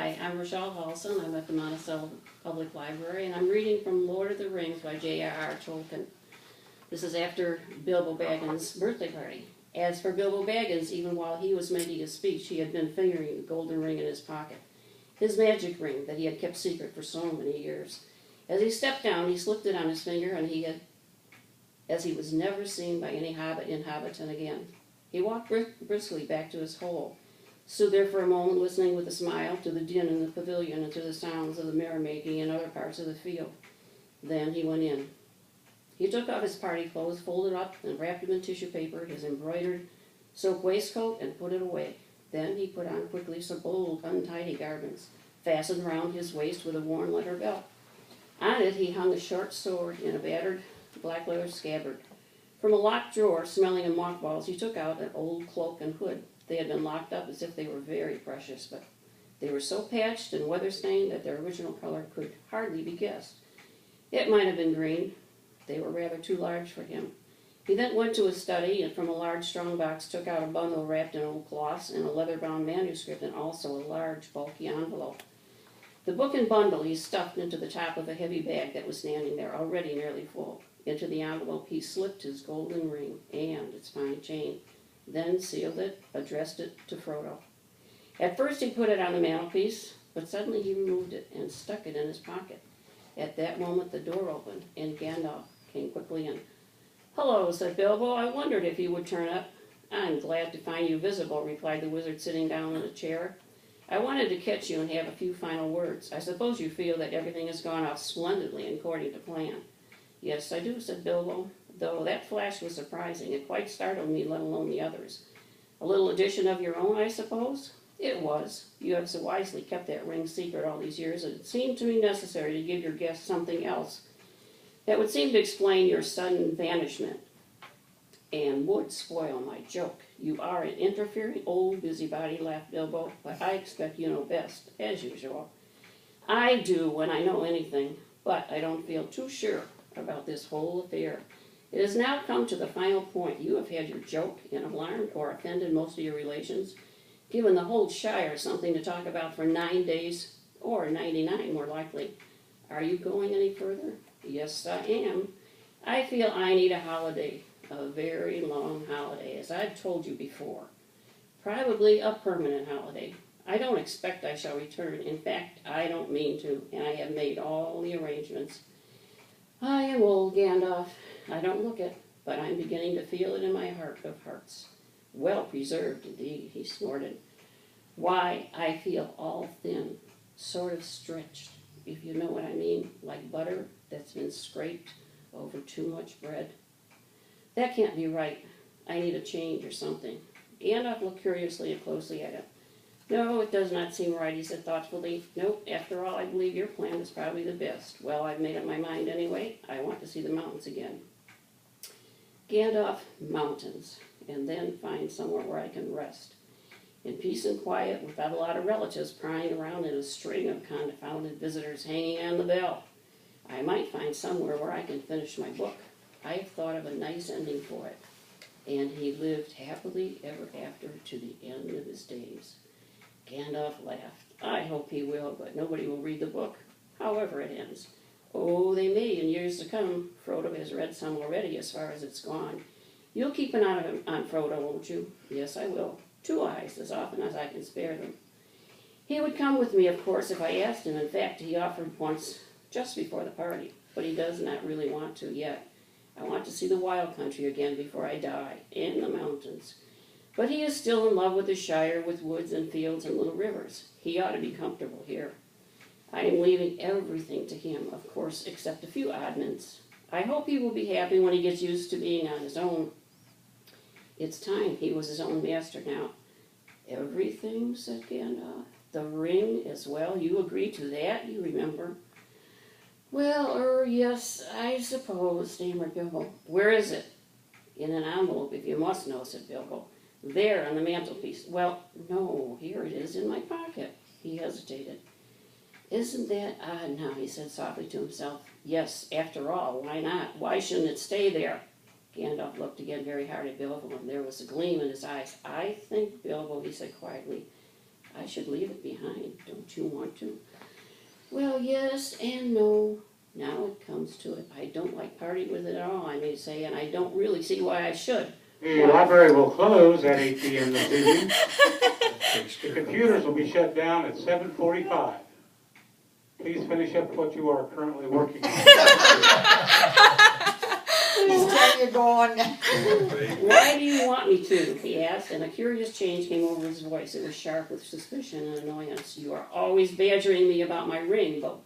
Hi, I'm Rochelle Halson. I'm at the Monticello Public Library, and I'm reading from Lord of the Rings by J.R.R. Tolkien. This is after Bilbo Baggins' birthday party. As for Bilbo Baggins, even while he was making his speech, he had been fingering the golden ring in his pocket, his magic ring that he had kept secret for so many years. As he stepped down, he slipped it on his finger, and as he was never seen by any hobbit inhabitant again. He walked briskly back to his hole, stood there for a moment listening with a smile to the din in the pavilion and to the sounds of the merrymaking in other parts of the field. Then he went in. He took off his party clothes, folded up and wrapped them in tissue paper, his embroidered silk waistcoat, and put it away. Then he put on quickly some old, untidy garments, fastened round his waist with a worn leather belt. On it he hung a short sword in a battered black leather scabbard. From a locked drawer, smelling of mothballs, he took out an old cloak and hood. They had been locked up as if they were very precious, but they were so patched and weather-stained that their original color could hardly be guessed. It might have been green. They were rather too large for him. He then went to his study and from a large strong box took out a bundle wrapped in old cloths and a leather-bound manuscript and also a large, bulky envelope. The book and bundle he stuffed into the top of a heavy bag that was standing there, already nearly full. Into the envelope he slipped his golden ring and its fine chain, then sealed it, addressed it to Frodo. At first he put it on the mantelpiece, but suddenly he removed it and stuck it in his pocket. At that moment the door opened, and Gandalf came quickly in. "Hello," said Bilbo. "I wondered if you would turn up." "I'm glad to find you visible," replied the wizard, sitting down in a chair. "I wanted to catch you and have a few final words. I suppose you feel that everything has gone off splendidly according to plan." "Yes, I do," said Bilbo, "though that flash was surprising. It quite startled me, let alone the others." "A little addition of your own, I suppose?" "It was. You have so wisely kept that ring secret all these years, it seemed to me necessary to give your guests something else that would seem to explain your sudden vanishment and would spoil my joke." "You are an interfering old busybody," laughed Bilbo, "but I expect you know best, as usual." "I do when I know anything, but I don't feel too sure about this whole affair. It has now come to the final point. You have had your joke and alarmed or offended most of your relations, given the whole Shire something to talk about for 9 days, or 99 more likely. Are you going any further?" "Yes, I am. I feel I need a holiday, a very long holiday, as I've told you before. Probably a permanent holiday. I don't expect I shall return. In fact, I don't mean to, and I have made all the arrangements. I am old, Gandalf. I don't look it, but I'm beginning to feel it in my heart of hearts. Well preserved, indeed," he snorted. "Why, I feel all thin, sort of stretched, if you know what I mean, like butter that's been scraped over too much bread. That can't be right. I need a change or something." Gandalf looked curiously and closely at him. "No, it does not seem right," he said thoughtfully. "No, after all, I believe your plan is probably the best. Well, I've made up my mind anyway. I want to see the mountains again." "Gandalf, mountains, and then find somewhere where I can rest, in peace and quiet, without a lot of relatives prying around and a string of confounded visitors hanging on the bell. I might find somewhere where I can finish my book. I've thought of a nice ending for it. And he lived happily ever after to the end of his days." Gandalf laughed. "I hope he will, but nobody will read the book, however it ends." "Oh, they may in years to come. Frodo has read some already as far as it's gone. You'll keep an eye on Frodo, won't you?" "Yes, I will. 2 eyes, as often as I can spare them. He would come with me, of course, if I asked him. In fact, he offered once, just before the party, but he does not really want to yet. I want to see the wild country again before I die, and the mountains. But he is still in love with the Shire, with woods and fields and little rivers. He ought to be comfortable here. I am leaving everything to him, of course, except a few oddments. I hope he will be happy when he gets used to being on his own. It's time he was his own master now." "Everything?" said Gandalf. "The ring as well? You agreed to that, you remember." "Well, yes, I suppose," stammered Bilbo. "Where is it?" "In an envelope, if you must know," said Bilbo. "There, on the mantelpiece." "Well, no, here it is in my pocket." He hesitated. "Isn't that odd now?" he said softly to himself. "Yes, after all, why not? Why shouldn't it stay there?" Gandalf looked again very hard at Bilbo, and there was a gleam in his eyes. "I think, Bilbo," he said quietly, "I should leave it behind, don't you want to. Well, yes and no. Now it comes to it. I don't like party with it at all, I may say, and I don't really see why I should. The library will close at 8 p.m. this evening. The computers will be shut down at 7:45. Please finish up what you are currently working on. Please tell you're going. Why do you want me to? He asked, and a curious change came over his voice. It was sharp with suspicion and annoyance. You are always badgering me about my ring, but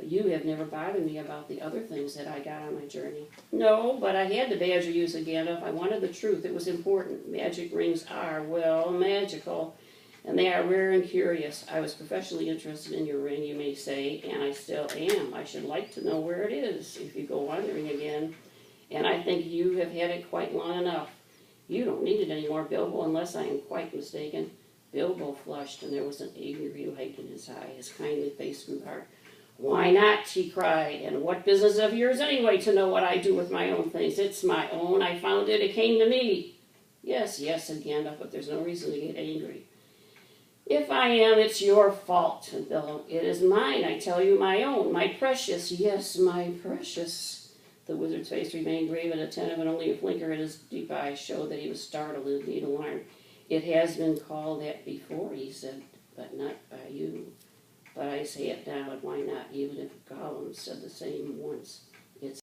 you have never bothered me about the other things that I got on my journey. No, but I had to badger you again if I wanted the truth. It was important. Magic rings are, well, magical, and they are rare and curious. I was professionally interested in your ring, you may say, and I still am. I should like to know where it is if you go wandering again, and I think you have had it quite long enough. You don't need it anymore, Bilbo, unless I am quite mistaken. Bilbo flushed, and there was an angry light in his eye. His kindly face grew hard. Why not? He cried. And what business of yours anyway to know what I do with my own things? It's my own. I found it. It came to me. Yes, yes, said Gandalf, but there's no reason to get angry. If I am, it's your fault, said Bilbo. It is mine, I tell you, my own, my precious, yes, my precious. The wizard's face remained grave and attentive, and only a flicker in his deep eyes showed that he was startled and indeed alarmed. It has been called that before, he said, but not by you. But I say it now, and why not, even if Gollum said the same once.